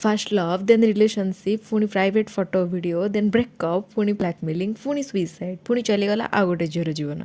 First love, then relationship, पुणी private photo video, then breakup, पुणी blackmailing, पुणी suicide, पुणी चलीगला आ गोटे झीर जीवन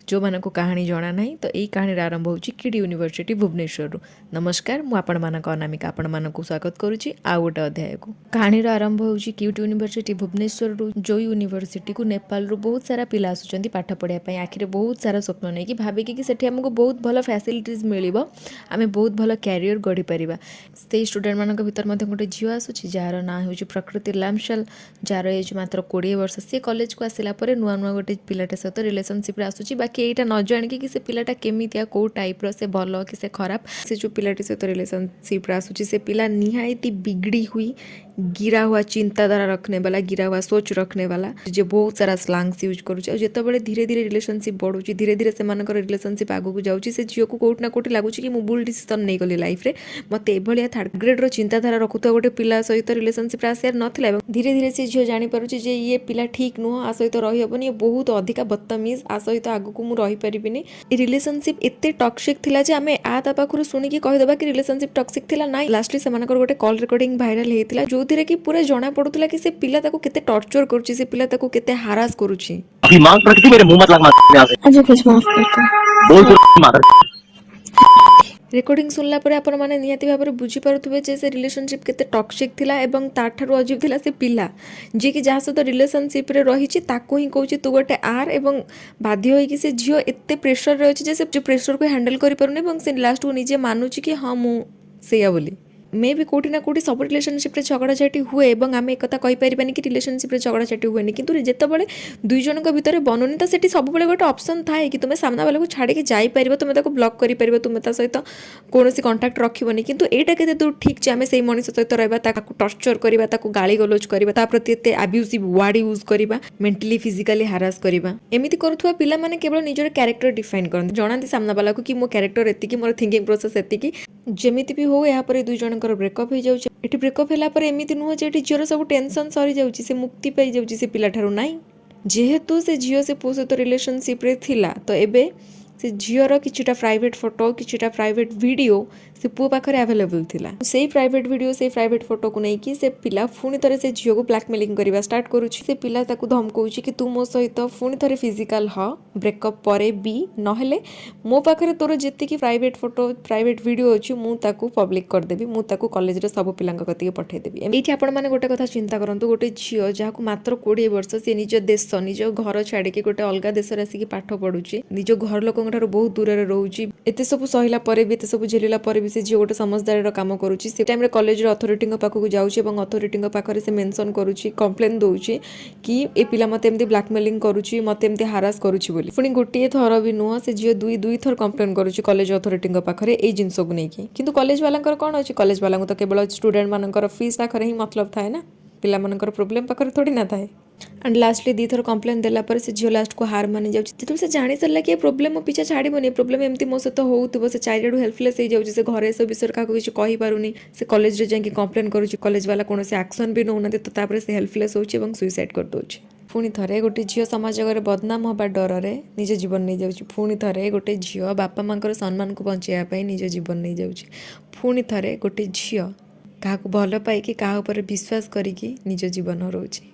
जो मान को कहानी जना ना तो यही कहानी आरंभ होची किड यूनिवर्सिटी भुवनेश्वर। नमस्कार मु आपण मानक अनामिका आपण मानक स्वागत करुची आ गोटे अध्याय को। कहानी आरंभ होची किड यूनिवर्सिटी भुवनेश्वर जो यूनिवर्सिटी को नेपाल रू बहुत सारा पिला आसुचंती पाठ पढ़िया पई आखिरे बहुत सारा स्वप्न नहीं कि भाबे कि सेठी हमको बहुत भल फैसिलिटीज मिलिबो आमे बहुत भल कैरियर गढ़ी परिबा। से स्टूडेंट मानक भीतर मध्ये गोटे झील आसूची जार ना हूँ प्रकृति लामशाल जार एज मात्र 20 वर्ष सी कॉलेज को आसला नुआ नुआ गोटे पिलाटे सहित रिलेशनशिप आसूची बाकी एटा न जानिकी कि से पिलाटा केमितिया कौ टाइप्र से भल कि से खराब से जो पिलाटी सहित रिलेशनशिप आसूची से पिला निहायती बिगड़ी हुई गिरा हुआ चिंताधारा रखने वाला गिरा हुआ सोच रखने वाला जो बहुत सारा स्लांग्स यूज करुचे जितेबाला धीरे धीरे रिलेशनशिप बढ़ुची धीरे धीरे से रिलेशनशिप आगू जाऊँगी से झील को कौटना कौटी लगुच कि भूल डिसीजन नहीं गली लाइफ रे मत एभलिया थर्ड ग्रेड चिंताधारा रखुता गोटे पिला सहित रिलेशनशिप आसार नाला धीरे धीरे से झील जानीपारुची जे ये पिला ठीक नुह आ सहित रहीहबनी ये बहुत अधिका बदतमीज आ सहित आगू मुझे रहीपरिनी रिलेशनशिप एते टॉक्सिक थिला जे आमे आ ता पाखरु सुनिकी कहिदेबा कि रिलेशनशिप टॉक्सिक थिला ना लास्टली सेमानकर गोटे कॉल रिकॉर्डिंग वायरल हेतिला जो थिरे कि पूरा जना पडुतला कि से पिला ताको केते टॉर्चर करूची से पिला ताको केते हारास करूची। अभी मांग प्रकृति मेरे मुंह मत लग मार मुझे प्लीज माफ कर दो। बोल तो मार रेकर्डिंग सुनला परे आपण माने निहाती भाबरे बुझी पारुथबे जे से रिलेशनशिप केते टॉक्सिक थिला एवं ताठारु अजीब थिला से पिला जे कि जहा सहित रिलेशनशिप रे रहिची ताको ही कहूची तू गोटे आर एवं बाध्य होई कि से झियो एते प्रेशर रे अछि जे से प्रेशर को हैंडल करि पारुनी एवं से लास्ट को निजे मानुची कि हां मु सेया बोली मे भी कोटी ना कोटी सब रिलेशनशिप रे झगड़ा झाटी हुए एवं आम एक कही पारिबानी कि रिलेशनशिप रे झगड़ा झाटी हुए किंतु जितेबाला दुई जन भितर बनूनी तो सेठी सब बेले गोटे ऑप्शन थाए कि तुम सामना वाला को छाड़ी जाई परिबो तुम ताको ब्लॉक करि परिबो तुम ता सहित कोनोसी कांटेक्ट रखिबोनी किंतु एटा केते दूर ठीक जे आमे सेही मनिष सहित रहबा ताको टॉर्चर करबा ताको गाली गलोच करबा ता प्रति एते अब्यूसिव वर्ड यूज करबा मेंटली फिजिकली हारास करबा एमिति करूथुवा पिला माने केवल निजर कैरेक्टर डिफाइन करन जणांती सामना वाला को कि मो कैरेक्टर एतिकी मोर थिंकिंग प्रोसेस एतिकी जेमिति भी हो या पर दुई जनकर ब्रेकअप हो जाउची एठी ब्रेकअप होला पर एमिति नुह जे एठी झीर सब टेंशन सरी जाउची से मुक्ति पाई जाउची से पिला ठारू नाही जेहेतु से झील से पुओ सहित रिलेशनशिप रे थिला तो एबे से झीर किछिटा प्राइवेट फोटो किछिटा प्राइवेट वीडियो से पुओ पाखरे अवेलेबल थिला से प्राइवेट वीडियो से प्राइवेट फोटो को नहीं कि से पिला पुणी थरे से झील को ब्लैकमेलिंग करबा स्टार्ट करूची से पिला ताकू धमकाउची कि तू मो सहित पुणी थरे फिजिकल ह ब्रेकअप परे बी नहेले मो पाखरे तोर जेतिकी प्राइवेट फोटो प्राइवेट वीडियो अछि मु ताकू पब्लिक कर देबी मु ताकू कॉलेज रे सब पिलांक कतिके पठै देबी एठी आपण माने गोटे कथा चिंता करंतु गोटे झील जाहाकू मात्र 20 वर्ष से निज देश निज घर छाड़ी के गोटे अलगा देश रे आसी पाठ पढुची निज घर लोकन ठारू बहुत दूर रे रहउची एते सब सहिला परे भी एते सब झेलिला परे भी से झील गोटे समझदार काम करुची से टाइम रे कॉलेज रे अथॉरिटी पाखक जाउची एवं अथॉरिटी पाखरे से मेंशन करुची कंप्लेन दउची कि ए पिला मते एमदी ब्लैकमेलिंग करुची मते एमदी हारास करुची बोली पुणी गोटे थर भी नुह से झील दुई थर कंप्लेन करुची कॉलेज अथॉरिटी पाखरे ए जिंस को नहीं किंतु कॉलेज वाला कौन अच्छी कॉलेज वाला तो केवल स्टूडेंट मानकर फीस पाखरे ही मतलब थाए ना पिला मानकर प्रॉब्लम पाखरे थोड़ी ना थाए एंड लास्टली दी थर कंप्लेन देला पर से झील लास्ट को हार मानि जाउची तो से जानि सरला कि प्रॉब्लम मो पीछा छाड़ीबनी प्रॉब्लम एमती मो सहित होउतबो से चारिडू हेल्पलेस हो जाउची से घरे सब विषय का कुछ कहि पारुनी से कॉलेज रे जाके कंप्लेन करूची कॉलेज वाला कोनोसी एक्शन भी नउना तो तापर से हेल्पलेस होउची एवं सुसाइड कर दोची पुणी थरे गोटे झील समाज आगे बदनाम हवा डर रे निज जीवन नहीं जाउची पुणी थरे गोटे झील बापा मांकर सम्मान को बचाइया पई निज जीवन नहीं जाउची पुणी थरे गोटे झील क्या भल पाई कि क्या विश्वास करिकी निज जीवन हरउची।